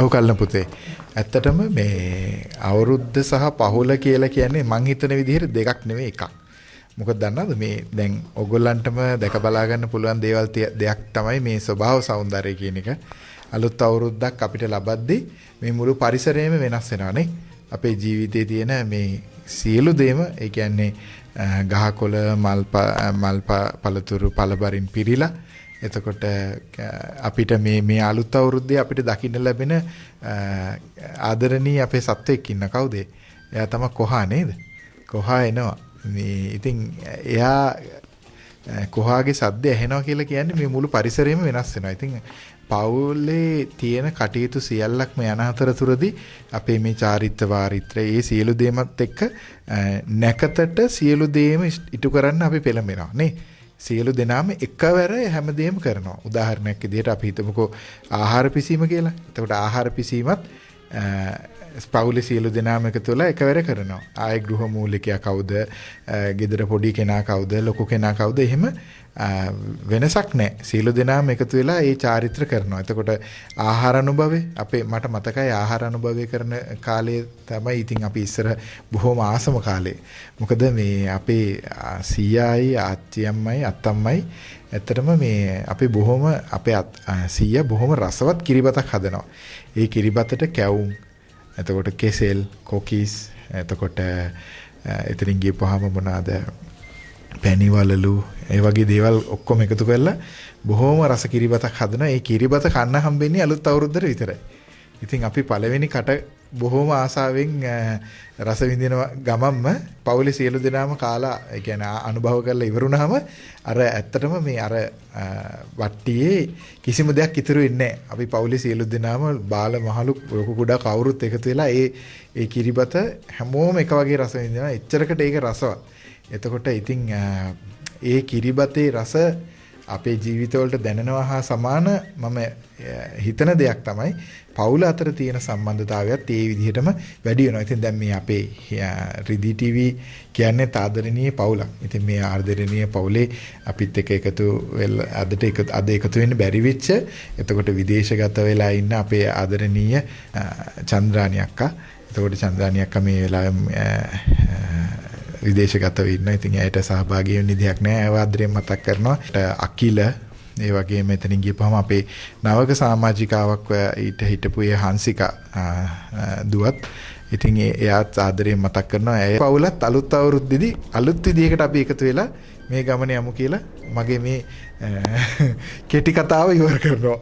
ඔව් කල්න පුතේ. ඇත්තටම මේ අවුරුද්ද සහ පහුල කියලා කියන්නේ මං හිතන විදිහට දෙකක් නෙවෙයි එකක්. මොකද දන්නවද මේ දැන් ඔයගොල්ලන්ටම දැක බලා ගන්න පුළුවන් දේවල් දෙයක් තමයි මේ ස්වභාව సౌందර්යය කියන එක. අලුත් අවුරුද්දක් අපිට ලබද්දී මේ මුළු පරිසරයම වෙනස් වෙනවා නේ. අපේ ජීවිතයේ තියෙන මේ සියලු දේම ඒ කියන්නේ ගහකොළ මල් පළතුරු පළබරින් පිරීලා එතකොට අපිට මේ අලුත් අවුරුද්දේ අපිට දකින්න ලැබෙන ආදරණීය අපේ සත්වෙක් ඉන්න කවුද? එයා තමයි කොහා නේද? කොහා එනවා. මේ ඉතින් එයා කොහාගේ සද්ද ඇහෙනවා කියලා කියන්නේ මේ මුළු පරිසරයම වෙනස් වෙනවා. ඉතින් පවුලේ තියෙන කටයුතු සියල්ලක්ම යන අතරතුරදී අපේ මේ චාරිත්‍ර වාරිත්‍රය ඒ සියලු දේමත් එක්ක නැකතට සියලු දේම ඉටු කරන්න අපි පෙළඹෙනවා නේ. සියලු දෙනාම එකවර හැමදේම කරනවා. උදාහරණයක් විදිහට අපි හිතමුකෝ ආහාර පිසීම කියලා. එතකොට ආහාර පිසීමත් පවුලේ සියලු දෙනාම එකතු වෙලා එකවර කරනවා. ආයේ ගෘහ මූලිකයා කවුද? ගෙදර පොඩි කෙනා කවුද? ලොකු කෙනා කවුද? එහෙම වෙනසක් නැහැ. සියලු දෙනාම එකතු වෙලා ඒ චාරිත්‍ර කරනවා. එතකොට ආහාර අනුභවය අපේ මට මතකයි ආහාර අනුභවය කරන කාලේ තමයි ඉතින් අපි ඉස්සර බොහොම ආසම කාලේ. මොකද මේ අපේ සීයායි ආච්චියම්මයි අත්තම්මයි ඇත්තටම මේ අපි බොහොම අපේ සීයා බොහොම රසවත් කිරිබතක් හදනවා. ඒ කිරිබතට කැවුම් එතකොට කෙසෙල් කොකිස් එතකොට එතනින් ගියපුවාම මොනවාද පැණිවලලු ඒ වගේ දේවල් ඔක්කොම එකතු කරලා බොහොම රස කිරිබතක් හදනවා. ඒ කිරිබත කන්න හම්බෙන්නේ අලුත් අවුරුද්දට විතරයි. ඉතින් අපි පළවෙනි කට බොහොම ආසාවෙන් රස විඳින ගමම්ම පවුලේ සියලු දෙනාම කාලා ඒ කියන්නේ අනුභව කරලා ඉවරුනහම අර ඇත්තටම මේ අර වට්ටියේ කිසිම දෙයක් ඉතුරු වෙන්නේ නැහැ. අපි පවුලේ සියලු දෙනාම බාල මහලු ලොකු කුඩා කවුරුත් එකතු වෙලා ඒ කිරිබත හැමෝම එක වගේ රස විඳිනවා. එච්චරකට ඒක රසවත්. එතකොට ඉතින් ඒ කිරිබතේ රස අපේ ජීවිතවලට දැනෙනවා හා සමාන මම හිතන දෙයක් තමයි පවුල අතර තියෙන සම්බන්ධතාවයත් ඒ විදිහටම වැඩි වෙනවා. ඉතින් දැන් මේ අපේ රිදී ටීවී කියන්නේ ආදරණීය පවුලක්. ඉතින් මේ ආදරණීය පවුලේ අපිත් එක්ක එකතු වෙලා අද එකතු වෙන්න බැරි වෙච්ච එතකොට විදේශගත වෙලා ඉන්න අපේ ආදරණීය චන්ද්‍රානි අක්කා. එතකොට චන්ද්‍රානි අක්කා මේ වෙලාවේ විදේශගතව ඉන්න. ඉතින් ඇයට සහභාගී වෙන්න දෙයක් නැහැ. ඒව ආදරයෙන් මතක් කරනවා. අකිල ඒ වගේම මෙතනින් ගියපුවම අපේ නවක සමාජිකාවක් ඊට හිටපු ඒ හංසිකා දුවත් ඉතින් එයාත් ආදරයෙන් මතක් කරනවා. ඒ පවුලත් අලුත් අවුරුද්දේදී අලුත් විදියකට අපි එකතු වෙලා මේ ගමන යමු කියලා මගේ මේ කෙටි කතාව ඉවර කරනවා.